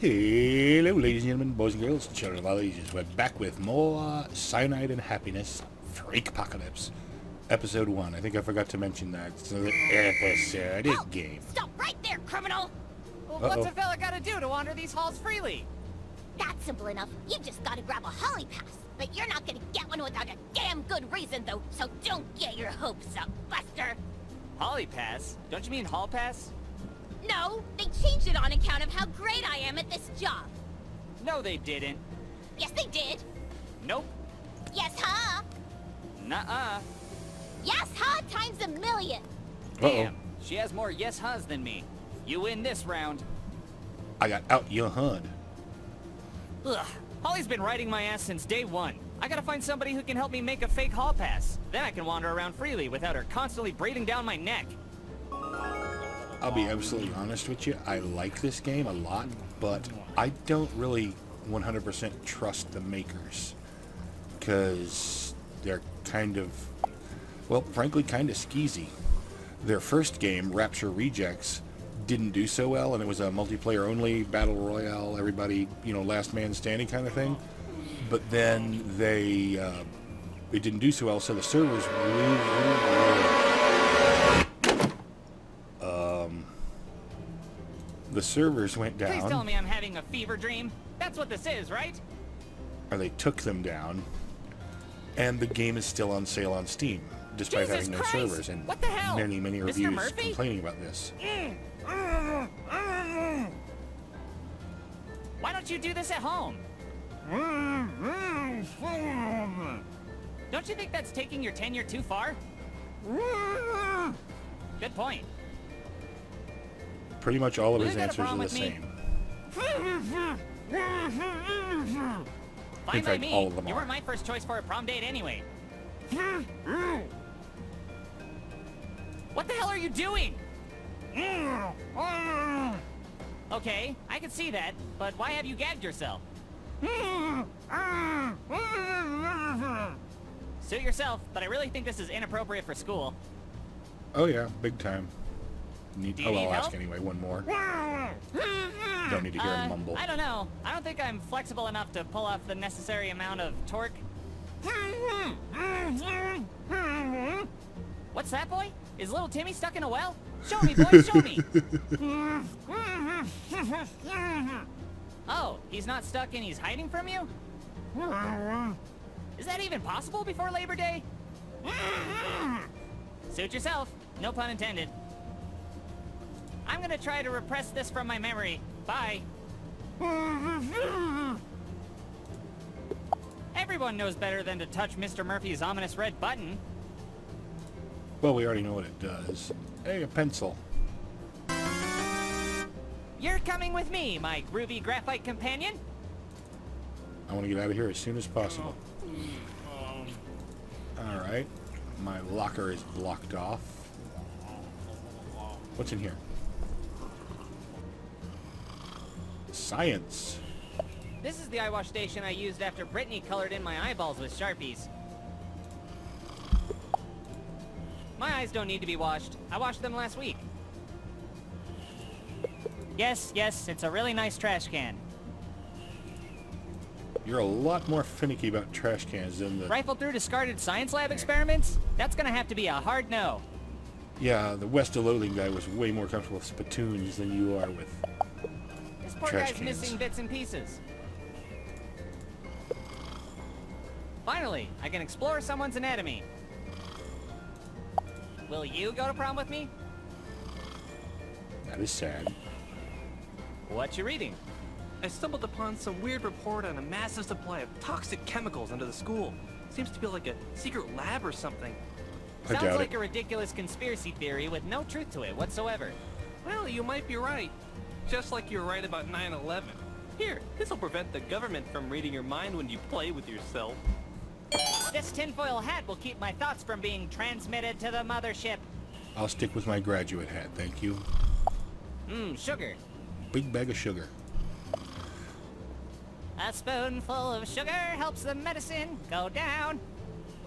Hello, ladies and gentlemen, boys and girls, children of all ages. We're back with more Cyanide and Happiness, Freakpocalypse, Episode 1. I think I forgot to mention that. It's an episodic game. Stop right there, criminal! Well, what's a fella gotta do to wander these halls freely? That's simple enough. You just gotta grab a holly pass. But you're not gonna get one without a damn good reason, though, so don't get your hopes up, Buster. Holly pass? Don't you mean hall pass? No, they changed it on account of how great I am at this job. No, they didn't. Yes, they did. Nope. Yes, huh? Nuh-uh. Yes, huh? Times a million. Damn, she has more yes-hus than me. You win this round. I got out your HUD. Ugh, Holly's been riding my ass since day one. I gotta find somebody who can help me make a fake hall pass. Then I can wander around freely without her constantly breathing down my neck. I'll be absolutely honest with you. I like this game a lot, but I don't really 100% trust the makers. Because they're kind of, well, frankly, kind of skeezy. Their first game, Rapture Rejects, didn't do so well, and it was a multiplayer only, battle royale, everybody, you know, last man standing kind of thing. But then it didn't do so well, so the servers the servers went down. Please tell me I'm having a fever dream. That's what this is, right? Or they took them down, and the game is still on sale on Steam, despite Jesus having no Christ! servers, and What the hell? many Mr. reviews Murphy? complaining about this. Why don't you do this at home? Don't you think that's taking your tenure too far? Good point. Pretty much all of You his got a answers are problem the with me? same. Fine In by fact, me. all of them You are. weren't my first choice for a prom date anyway. What the hell are you doing? Okay, I can see that, but why have you gagged yourself? Suit yourself, but I really think this is inappropriate for school. Oh yeah, big time. Do you I'll need ask help? anyway. One more. Don't need to hear him mumble. I don't know. I don't think I'm flexible enough to pull off the necessary amount of torque. What's that, boy? Is little Timmy stuck in a well? Show me, boy, show me! Oh, he's not stuck and he's hiding from you? Is that even possible before Labor Day? Suit yourself. No pun intended. I'm gonna try to repress this from my memory. Bye. Everyone knows better than to touch Mr. Murphy's ominous red button. Well, we already know what it does. Hey, a pencil. You're coming with me, my groovy graphite companion. I want to get out of here as soon as possible. Alright. My locker is blocked off. What's in here? Science. This is the eye wash station I used after Brittany colored in my eyeballs with Sharpies. My eyes don't need to be washed. I washed them last week. Yes, it's a really nice trash can. You're a lot more finicky about trash cans than the... Rifle through discarded science lab experiments? That's gonna have to be a hard no. Yeah, the West of Loathing guy was way more comfortable with spittoons than you are with... This poor Trash guy's cans. missing bits and pieces. Finally, I can explore someone's anatomy. Will you go to prom with me? That is sad. What you reading? I stumbled upon some weird report on a massive supply of toxic chemicals under the school. Seems to be like a secret lab or something. I Sounds doubt like it. a ridiculous conspiracy theory with no truth to it whatsoever. Well, you might be right. Just like you were right about 9/11. Here, this'll prevent the government from reading your mind when you play with yourself. This tinfoil hat will keep my thoughts from being transmitted to the mothership. I'll stick with my graduate hat, thank you. Sugar. Big bag of sugar. A spoonful of sugar helps the medicine go down.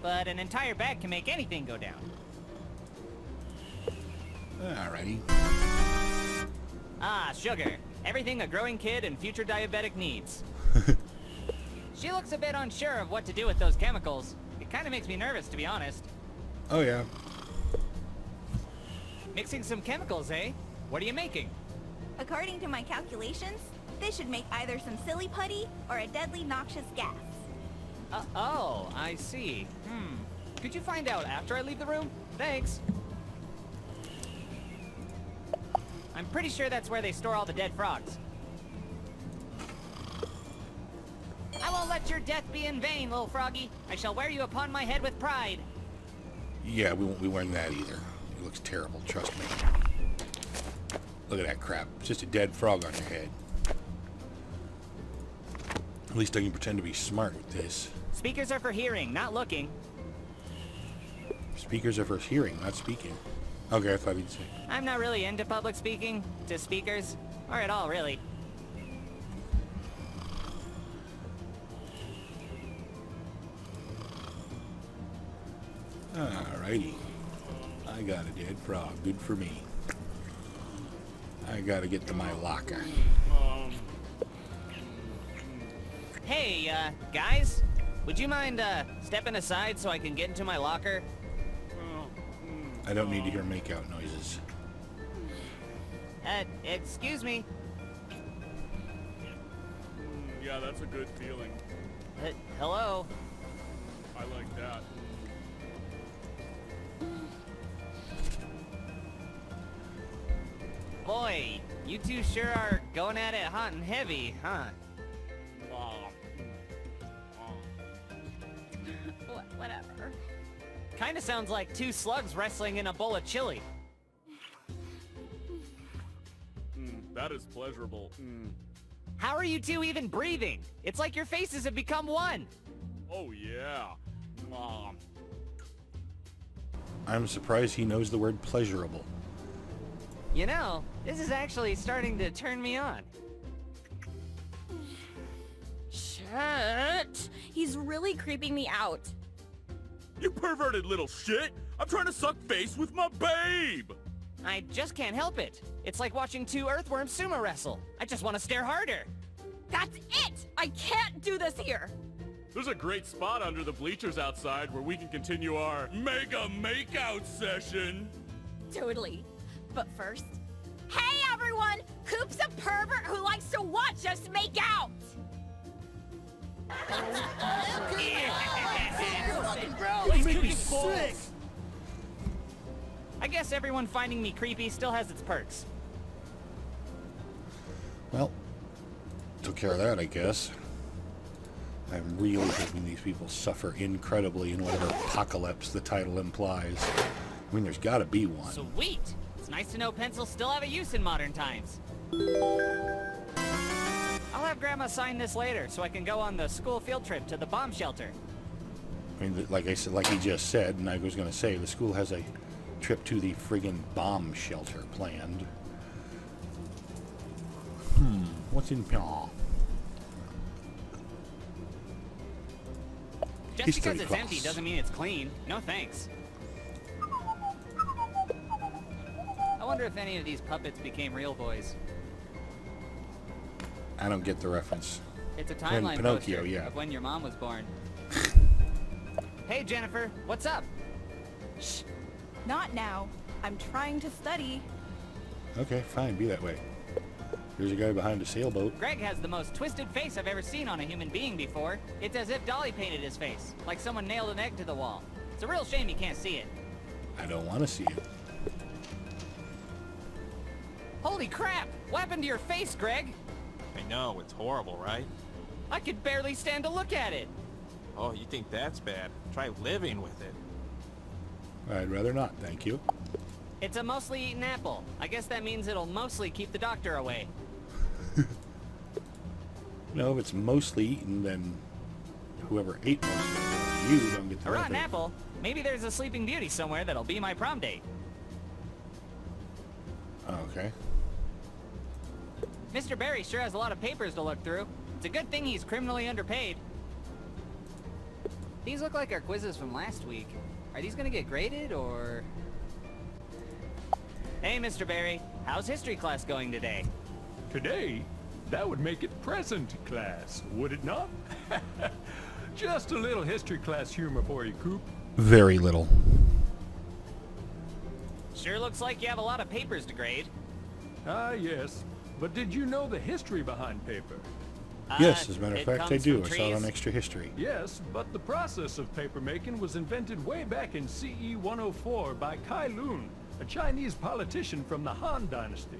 But an entire bag can make anything go down. Alrighty. Ah, sugar. Everything a growing kid and future diabetic needs. She looks a bit unsure of what to do with those chemicals. It kind of makes me nervous, to be honest. Oh, yeah. Mixing some chemicals, eh? What are you making? According to my calculations, this should make either some silly putty or a deadly noxious gas. Oh, I see. Could you find out after I leave the room? Thanks. I'm pretty sure that's where they store all the dead frogs. I won't let your death be in vain, little froggy. I shall wear you upon my head with pride. Yeah, we won't be wearing that either. It looks terrible, trust me. Look at that crap. It's just a dead frog on your head. At least I can pretend to be smart with this. Speakers are for hearing, not looking. Speakers are for hearing, not speaking. Okay, I thought he'd say. I'm not really into public speaking, to speakers, or at all, really. Alrighty. I got a dead frog. Good for me. I gotta get to my locker. Hey, guys? Would you mind, stepping aside so I can get into my locker? I don't need to hear makeout noises. Excuse me. Yeah, that's a good feeling. Hello? I like that. Boy, you two sure are going at it hot and heavy, huh? Whatever. Kinda sounds like two slugs wrestling in a bowl of chili. That is pleasurable. How are you two even breathing? It's like your faces have become one. Oh yeah. I'm surprised he knows the word pleasurable. You know, this is actually starting to turn me on. Shit! He's really creeping me out. You perverted little shit! I'm trying to suck face with my babe! I just can't help it. It's like watching two earthworms sumo wrestle. I just want to stare harder. That's it! I can't do this here! There's a great spot under the bleachers outside where we can continue our mega makeout session! Totally. But first... Hey everyone! Coop's a pervert who likes to watch us make out! I guess everyone finding me creepy still has its perks. Well, took care of that, I guess. I'm really hoping these people suffer incredibly in whatever apocalypse the title implies. I mean, there's gotta be one. Sweet! It's nice to know pencils still have a use in modern times. I'll have Grandma sign this later so I can go on the school field trip to the bomb shelter. I mean, like I said, like he just said, and I was gonna say, the school has a trip to the friggin' bomb shelter planned. What's in Pyong? Just History because it's class. empty doesn't mean it's clean. No thanks. I wonder if any of these puppets became real boys. I don't get the reference. It's a timeline Pinocchio, poster yeah. of when your mom was born. Hey Jennifer, what's up? Shh. Not now. I'm trying to study. Okay, fine, be that way. Here's a guy behind a sailboat. Greg has the most twisted face I've ever seen on a human being before. It's as if Dolly painted his face, like someone nailed an egg to the wall. It's a real shame you can't see it. I don't want to see it. Holy crap! What happened to your face, Greg? I know, it's horrible, right? I could barely stand to look at it. Oh, you think that's bad? Try living with it. I'd rather not, thank you. It's a mostly eaten apple. I guess that means it'll mostly keep the doctor away. No, if it's mostly eaten, then whoever ate most of it, you don't get the A rotten benefit. apple? Maybe there's a sleeping beauty somewhere that'll be my prom date. Oh, okay. Mr. Barry sure has a lot of papers to look through. It's a good thing he's criminally underpaid. These look like our quizzes from last week. Are these gonna get graded, or...? Hey, Mr. Barry. How's history class going today? Today, that would make it present class, would it not? Just a little history class humor for you, Coop. Very little. Sure looks like you have a lot of papers to grade. Ah, yes. But did you know the history behind paper? Yes, as a matter of it fact, I comes do. from I saw it on trees. Extra History. Yes, but the process of paper making was invented way back in CE 104 by Kai Lun, a Chinese politician from the Han Dynasty.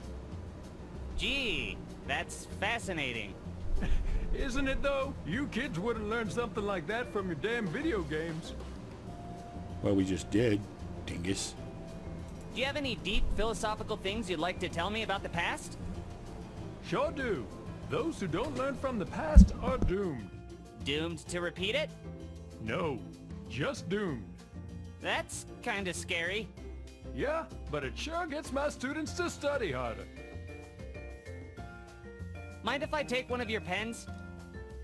Gee, that's fascinating. Isn't it though? You kids would have learned something like that from your damn video games. Well, we just did, dingus. Do you have any deep philosophical things you'd like to tell me about the past? Sure do. Those who don't learn from the past are doomed. Doomed to repeat it? No, just doomed. That's kinda scary. Yeah, but it sure gets my students to study harder. Mind if I take one of your pens?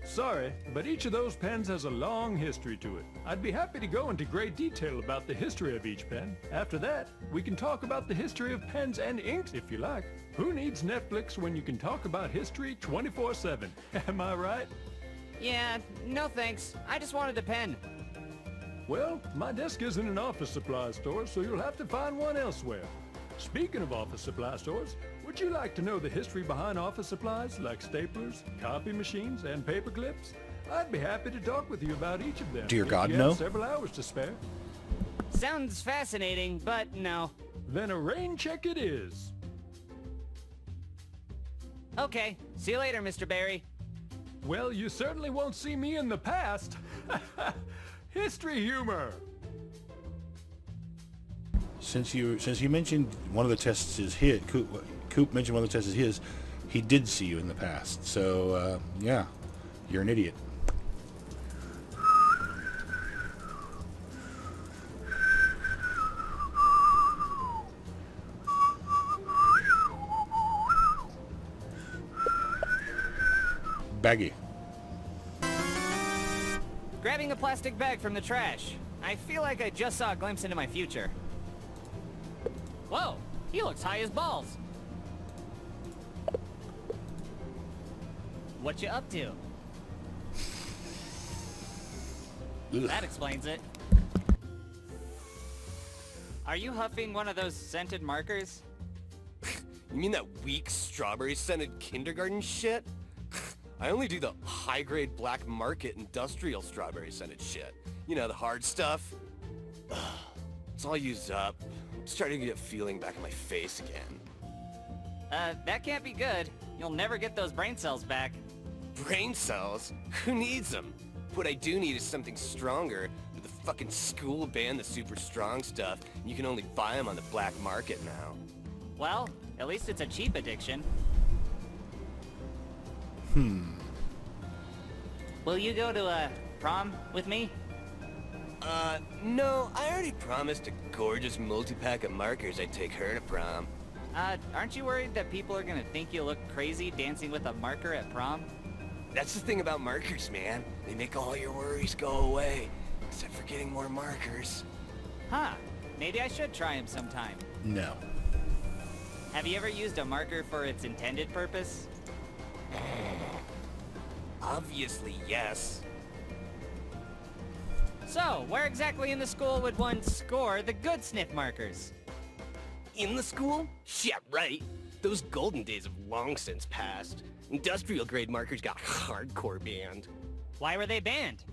Sorry, but each of those pens has a long history to it. I'd be happy to go into great detail about the history of each pen. After that, we can talk about the history of pens and inks if you like. Who needs Netflix when you can talk about history 24/7? Am I right? Yeah, no thanks. I just wanted a pen. Well, my desk isn't an office supply store, so you'll have to find one elsewhere. Speaking of office supply stores, would you like to know the history behind office supplies like staplers, copy machines, and paper clips? I'd be happy to talk with you about each of them. Dear if God, you no. have several hours to spare. Sounds fascinating, but no. Then a rain check it is. Okay, see you later, Mr. Barry. Well, you certainly won't see me in the past. History humor. Since you mentioned one of the tests is his, Coop mentioned one of the tests is his, he did see you in the past. So, yeah, you're an idiot. Baggy. Grabbing a plastic bag from the trash. I feel like I just saw a glimpse into my future. Whoa, he looks high as balls. What you up to? Ugh. That explains it. Are you huffing one of those scented markers? You mean that weak strawberry-scented kindergarten shit? I only do the high-grade black market industrial strawberry-scented shit. You know, the hard stuff. Ugh, it's all used up. I'm starting to get feeling back in my face again. That can't be good. You'll never get those brain cells back. Brain cells? Who needs them? What I do need is something stronger, but the fucking school banned the super strong stuff, and you can only buy them on the black market now. Well, at least it's a cheap addiction. Will you go to, prom with me? No, I already promised a gorgeous multi-pack of markers I'd take her to prom. Aren't you worried that people are gonna think you look crazy dancing with a marker at prom? That's the thing about markers, man. They make all your worries go away, except for getting more markers. Huh. Maybe I should try them sometime. No. Have you ever used a marker for its intended purpose? Obviously, yes. So, where exactly in the school would one score the good sniff markers? In the school? Yeah, right. Those golden days have long since passed. Industrial grade markers got hardcore banned. Why were they banned?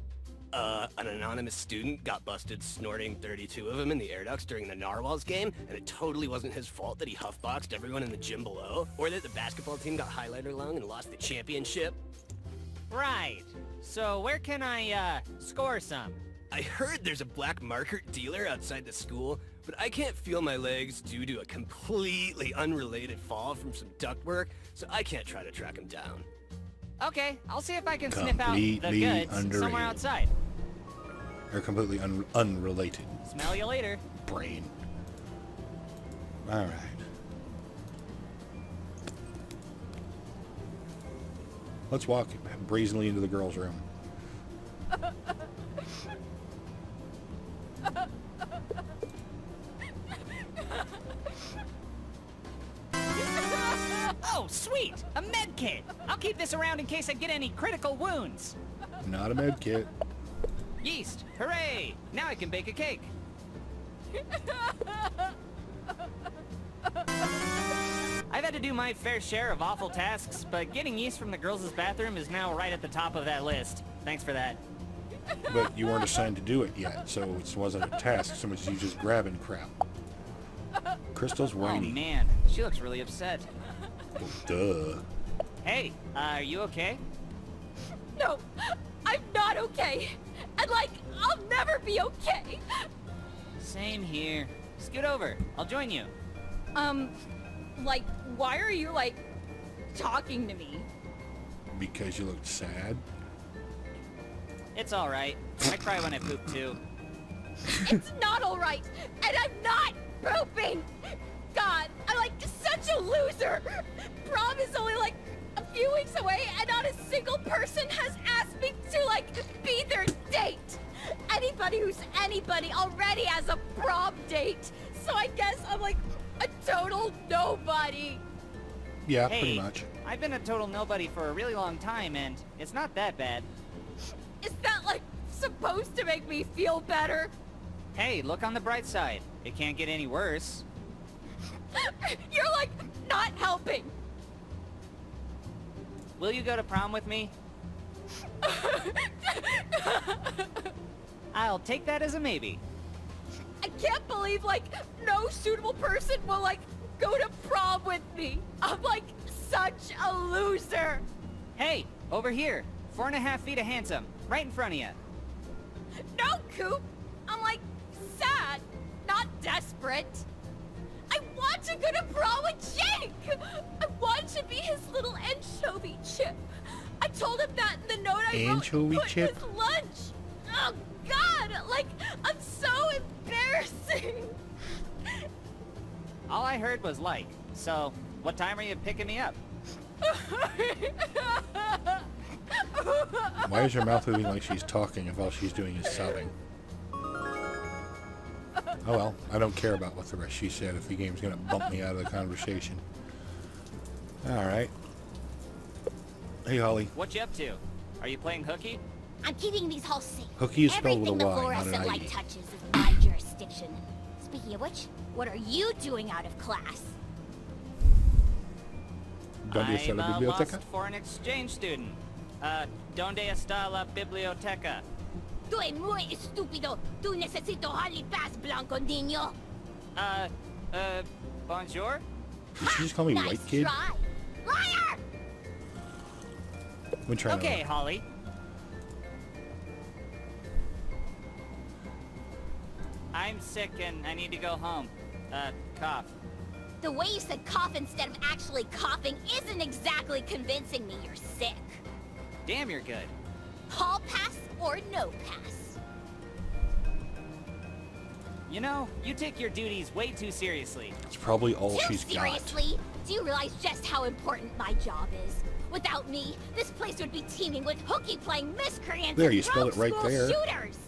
An anonymous student got busted snorting 32 of them in the air ducts during the Narwhals game, and it totally wasn't his fault that he huffboxed everyone in the gym below, or that the basketball team got highlighter lung and lost the championship. Right. So where can I, score some? I heard there's a black marker dealer outside the school, but I can't feel my legs due to a completely unrelated fall from some ductwork, so I can't try to track him down. Okay, I'll see if I can sniff out the Completely goods somewhere underrated. outside. Or completely unrelated. Smell you later. Brain. Alright. Let's walk brazenly into the girls' room. Oh, sweet! A med kit! I'll keep this around in case I get any critical wounds. Not a med kit. Yeast! Hooray! Now I can bake a cake. I've had to do my fair share of awful tasks, but getting yeast from the girls' bathroom is now right at the top of that list. Thanks for that. But you weren't assigned to do it yet, so it wasn't a task so much as you just grabbing crap. Crystal's Oh whiny. man, she looks really upset. Duh. Hey, are you okay? No, I'm not okay. And like, I'll never be okay. Same here. Scoot over. I'll join you. Like, why are you, like, talking to me? Because you looked sad. It's alright. I cry when I poop too. It's not alright, and I'm not pooping! God, I'm like such a loser! Prom is only like a few weeks away, and not a single person has asked me to like be their date! Anybody who's anybody already has a prom date, so I guess I'm like a total nobody! Yeah, Hey, pretty much. I've been a total nobody for a really long time, and it's not that bad. Is that like supposed to make me feel better? Hey, look on the bright side. It can't get any worse. You're like not helping! Will you go to prom with me? I'll take that as a maybe. I can't believe, like, no suitable person will, like, go to prom with me. I'm, like, such a loser. Hey, over here. 4.5 feet of handsome. Right in front of you. No, Coop. I'm, like, sad, not desperate. I want to go to prom with Jake. I want to be his little anchovy chip. I told him that in the note I wrote Anchovy and put chip? in his lunch. Oh, God. Like, I'm so embarrassing. All I heard was like. So, what time are you picking me up? Why is her mouth moving like she's talking if all she's doing is sobbing? Oh well, I don't care about what the rest she said if the game's gonna bump me out of the conversation. Alright. Hey Holly. What you up to? Are you playing hooky? I'm keeping these halls safe. Hooky is spelled with a Everything the Y, not fluorescent an light I-E. touches is my jurisdiction. Speaking of which, what are you doing out of class? ¿Dónde está I'm la a biblioteca? lost foreign exchange student. ¿Dónde está la biblioteca? Tú es muy estúpido. Tú necesito Holly Pass, blanco niño. Bonjour? Did she just call me Nice white kid? try. Liar! Let me try another Okay, one. Holly. I'm sick and I need to go home. Cough. The way you said cough instead of actually coughing isn't exactly convincing me you're sick. Damn, you're good. Hall pass or no pass? You know, you take your duties way too seriously. It's probably all Too she's got. seriously? Do you realize just how important my job is? Without me, this place would be teeming with hooky-playing miscreants There, and you spelled rogue it right school there. shooters!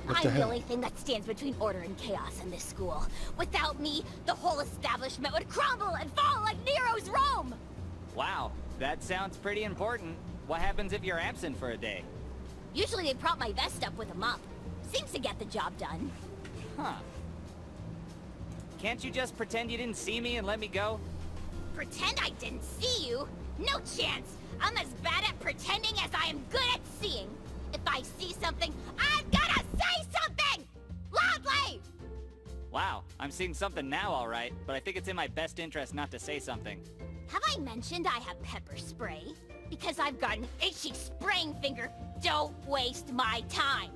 What I'm the the hell? only thing that stands between order and chaos in this school. Without me, the whole establishment would crumble and fall like Nero's Rome! Wow, that sounds pretty important. What happens if you're absent for a day? Usually they prop my vest up with a mop. Seems to get the job done. Huh. Can't you just pretend you didn't see me and let me go? Pretend I didn't see you? No chance! I'm as bad at pretending as I am good at seeing. If I see something, I'm gonna say something! Loudly! Wow, I'm seeing something now, all right, but I think it's in my best interest not to say something. Have I mentioned I have pepper spray? Because I've got an itchy spraying finger. Don't waste my time.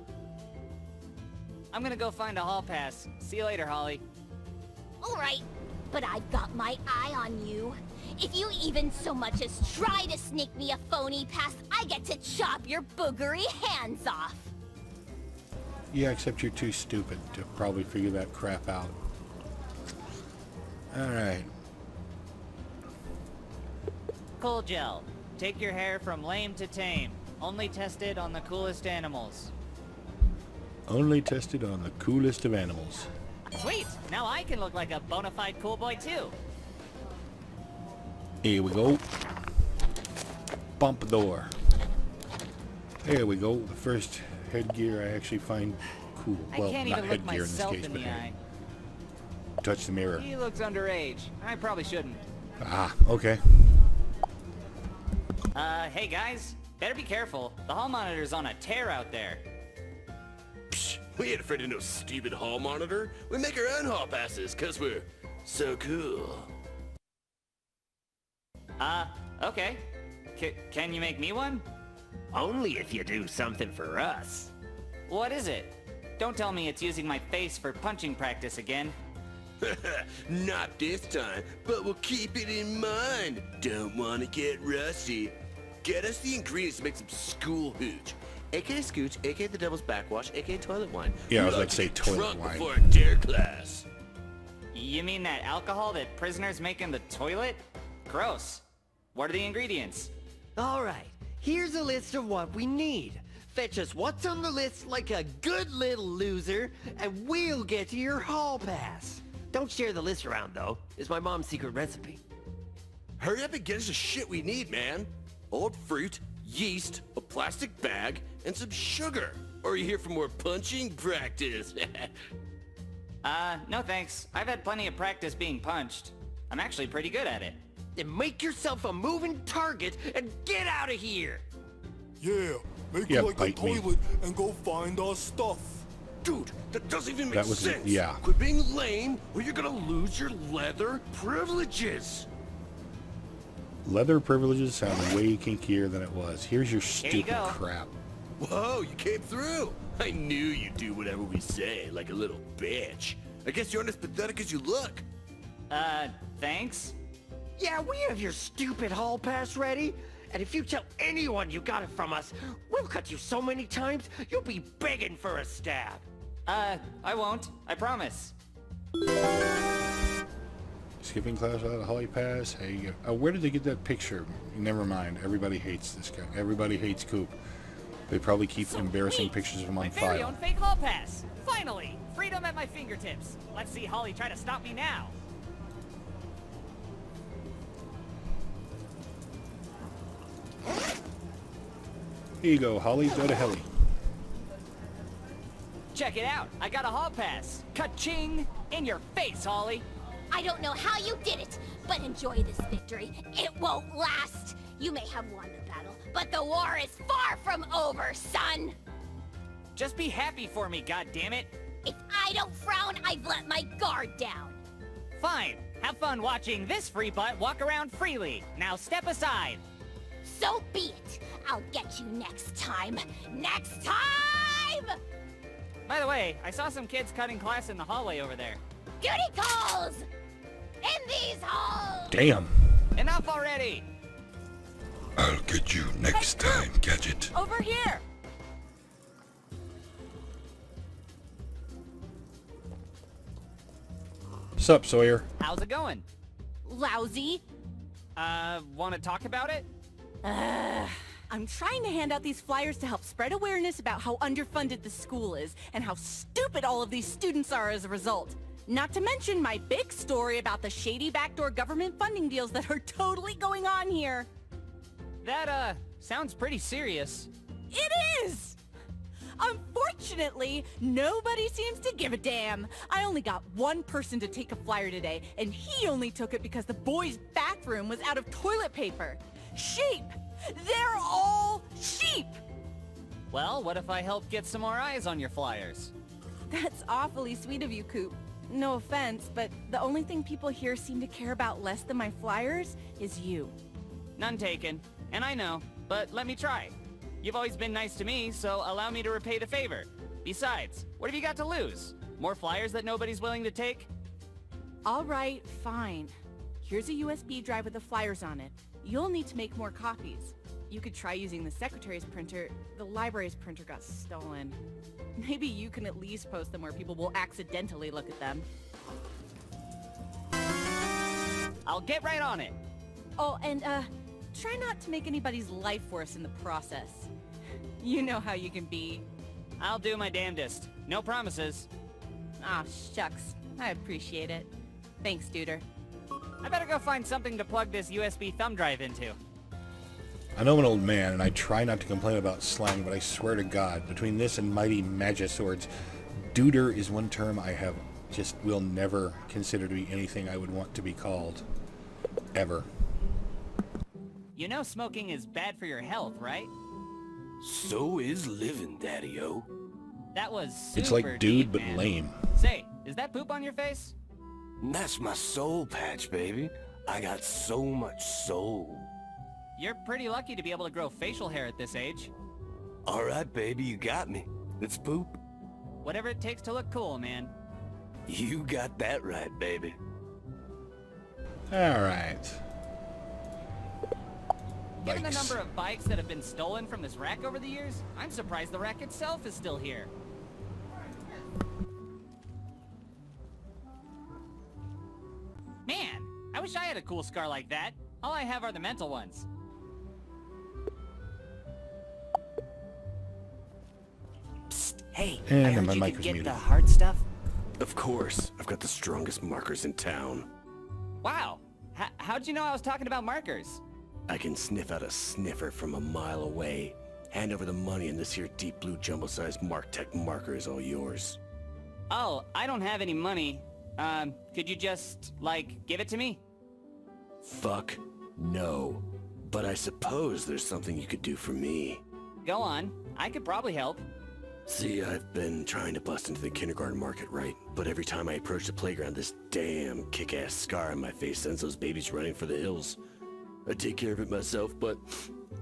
I'm gonna go find a hall pass. See you later, Holly. All right, but I've got my eye on you. If you even so much as try to sneak me a phony pass, I get to chop your boogery hands off. Yeah, except you're too stupid to probably figure that crap out. Alright. Cool gel. Take your hair from lame to tame. Only tested on the coolest animals. Only tested on the coolest of animals. Sweet! Now I can look like a bona fide cool boy too. Here we go. Bump door. There we go. The first headgear I actually find cool. I Well, can't not even look headgear in this myself case, in but the eye. touch the mirror. He looks underage. I probably shouldn't. Ah, okay. Hey guys, better be careful. The hall monitor's on a tear out there. Psh, we ain't afraid of no stupid hall monitor. We make our own hall passes, cause we're so cool. Okay. Can you make me one? Only if you do something for us. What is it? Don't tell me it's using my face for punching practice again. Not this time, but we'll keep it in mind. Don't want to get rusty. Get us the ingredients to make some school hooch. A.K.A. Scooch, A.K.A. the Devil's Backwash, A.K.A. toilet wine. Yeah, I was We about to say get toilet drunk wine. before a dare class. You mean that alcohol that prisoners make in the toilet? Gross. What are the ingredients? Alright, here's a list of what we need. Fetch us what's on the list like a good little loser, and we'll get you your hall pass. Don't share the list around, though. It's my mom's secret recipe. Hurry up and get us the shit we need, man. Old fruit, yeast, a plastic bag, and some sugar. Or are you here for more punching practice? No thanks. I've had plenty of practice being punched. I'm actually pretty good at it. Then make yourself a moving target and get out of here! Yeah, make Yeah, like a bite me. toilet and go find our stuff. Dude, that doesn't even make That was- sense. yeah. Quit being lame or you're gonna lose your leather privileges. Leather privileges sound way kinkier than it was. Here's your you stupid go. crap. Whoa, you came through. I knew you'd do whatever we say, like a little bitch. I guess you aren't as pathetic as you look. Thanks? Yeah, we have your stupid hall pass ready. And if you tell anyone you got it from us, we'll cut you so many times, you'll be begging for a stab. I won't. I promise. Skipping class without a Holly pass. Hey, you go. Where did they get that picture? Never mind. Everybody hates this guy. Everybody hates Coop. They probably keep embarrassing pictures of him My on very file. own fake hall pass. Finally! Freedom at my fingertips. Let's see Holly try to stop me now. Here you go, Holly. Go to Helly. Check it out. I got a hall pass. Ka-ching! In your face, Holly. I don't know how you did it, but enjoy this victory. It won't last. You may have won the battle, but the war is far from over, son. Just be happy for me, goddammit. If I don't frown, I've let my guard down. Fine. Have fun watching this free butt walk around freely. Now step aside. So be it. I'll get you next time. Next time! By the way, I saw some kids cutting class in the hallway over there. Duty calls! In these halls! Damn. Enough already! I'll get you next time, Gadget. Over here! Sup, Sawyer? How's it going? Lousy. Want to talk about it? I'm trying to hand out these flyers to help spread awareness about how underfunded the school is and how stupid all of these students are as a result. Not to mention my big story about the shady backdoor government funding deals that are totally going on here. That, sounds pretty serious. It is! Unfortunately, nobody seems to give a damn. I only got one person to take a flyer today, and he only took it because the boys' bathroom was out of toilet paper. Sheep! They're all sheep! Well, what if I help get some more eyes on your flyers? That's awfully sweet of you, Coop. No offense, but the only thing people here seem to care about less than my flyers is you. None taken. And I know, but let me try. You've always been nice to me, so allow me to repay the favor. Besides, what have you got to lose? More flyers that nobody's willing to take? All right, fine. Here's a USB drive with the flyers on it. You'll need to make more copies. You could try using the secretary's printer. The library's printer got stolen. Maybe you can at least post them where people will accidentally look at them. I'll get right on it. Oh, and try not to make anybody's life worse in the process. You know how you can be. I'll do my damnedest. No promises. Ah, shucks. I appreciate it. Thanks, Duder. I better go find something to plug this USB thumb drive into. I know I'm an old man, and I try not to complain about slang, but I swear to God, between this and mighty Magiswords, duder is one term I have just will never consider to be anything I would want to be called. Ever. You know smoking is bad for your health, right? So is living, Daddy-O. That was super It's like dude, deep, but man. lame. Say, is that poop on your face? That's my soul patch, baby. I got so much soul. You're pretty lucky to be able to grow facial hair at this age. Alright, baby, you got me. Let's poop. Whatever it takes to look cool, man. You got that right, baby. Alright. Given the number of bikes that have been stolen from this rack over the years, I'm surprised the rack itself is still here. Man, I wish I had a cool scar like that. All I have are the mental ones. Hey, And I heard my you mic can was get muted. the hard stuff? Of course. I've got the strongest markers in town. Wow, how'd you know I was talking about markers? I can sniff out a sniffer from a mile away. Hand over the money and this here deep blue jumbo-sized MarkTech marker is all yours. Oh, I don't have any money. Could you just, like, give it to me? Fuck no. But I suppose there's something you could do for me. Go on, I could probably help. See, I've been trying to bust into the kindergarten market, right? But every time I approach the playground, this damn kick-ass scar on my face sends those babies running for the hills. I take care of it myself, but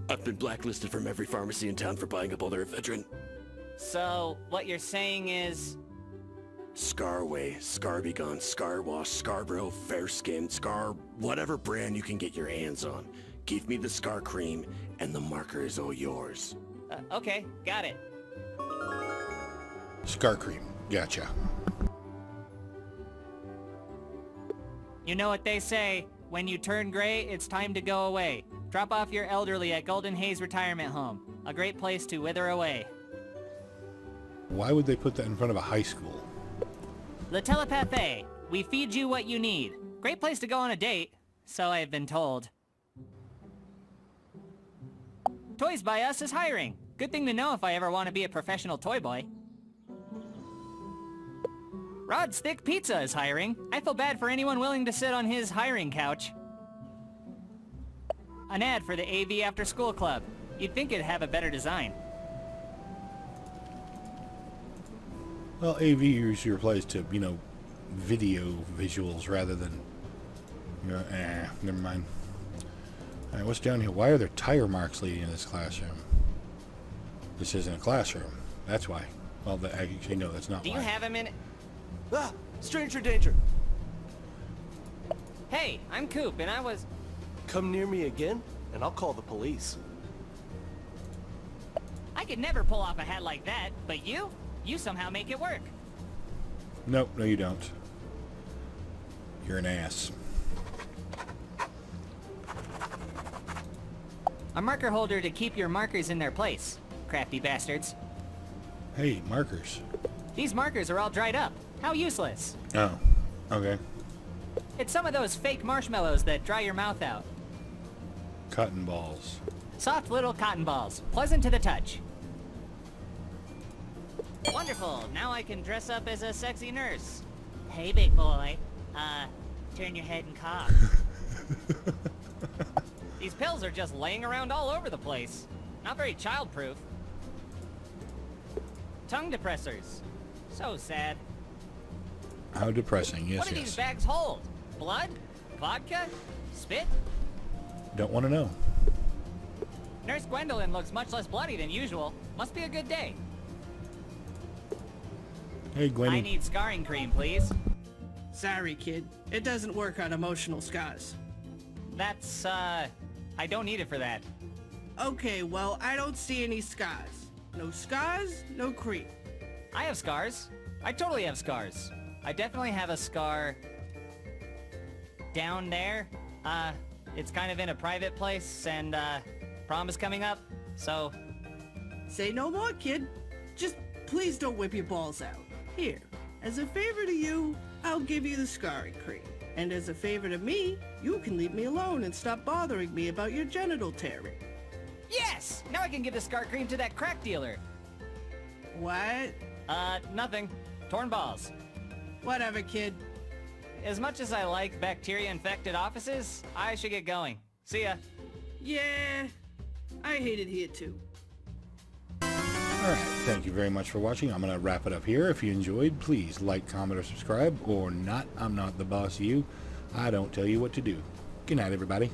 I've been blacklisted from every pharmacy in town for buying up all their ephedrine. So, what you're saying is... Scarway, Scarbegone, Scarwash, Scarborough, Fairskin, Scar... whatever brand you can get your hands on. Give me the Scar Cream, and the marker is all yours. Okay, got it. Scar cream. Gotcha. You know what they say, when you turn gray, it's time to go away. Drop off your elderly at Golden Haze Retirement Home. A great place to wither away. Why would they put that in front of a high school? Le Telepathe, we feed you what you need. Great place to go on a date, so I've been told. Toys by Us is hiring. Good thing to know if I ever want to be a professional toy boy. Rod's Thick Pizza is hiring. I feel bad for anyone willing to sit on his hiring couch. An ad for the AV After School Club. You'd think it'd have a better design. Well, AV usually applies to, you know, video visuals rather than... never mind. Alright, what's down here? Why are there tire marks leading in this classroom? This isn't a classroom. That's why. Well, actually, no, that's not Do why. you have a minute? Ah! Stranger danger! Hey, I'm Coop, and I was... Come near me again, and I'll call the police. I could never pull off a hat like that, but you? You somehow make it work. Nope, no you don't. You're an ass. A marker holder to keep your markers in their place. Crafty bastards. Hey, markers. These markers are all dried up. How useless. Oh, okay. It's some of those fake marshmallows that dry your mouth out. Cotton balls. Soft little cotton balls. Pleasant to the touch. Wonderful. Now I can dress up as a sexy nurse. Hey, big boy. Turn your head and cough. These pills are just laying around all over the place. Not very childproof. Tongue depressors. So sad. How depressing. Yes, What do yes. these bags hold? Blood? Vodka? Spit? Don't want to know. Nurse Gwendolyn looks much less bloody than usual. Must be a good day. Hey, Gwenny. I need scarring cream, please. Sorry, kid. It doesn't work on emotional scars. That's, I don't need it for that. Okay, well, I don't see any scars. No scars, no cream. I have scars. I totally have scars. I definitely have a scar... down there. It's kind of in a private place, and, prom is coming up, so... Say no more, kid. Just please don't whip your balls out. Here, as a favor to you, I'll give you the scarring cream. And as a favor to me, you can leave me alone and stop bothering me about your genital tearing. Yes! Now I can give the scar cream to that crack dealer. What? Nothing. Torn balls. Whatever, kid. As much as I like bacteria-infected offices, I should get going. See ya. Yeah, I hate it here too. Alright, thank you very much for watching. I'm going to wrap it up here. If you enjoyed, please like, comment, or subscribe. Or not. I'm not the boss of you. I don't tell you what to do. Good night, everybody.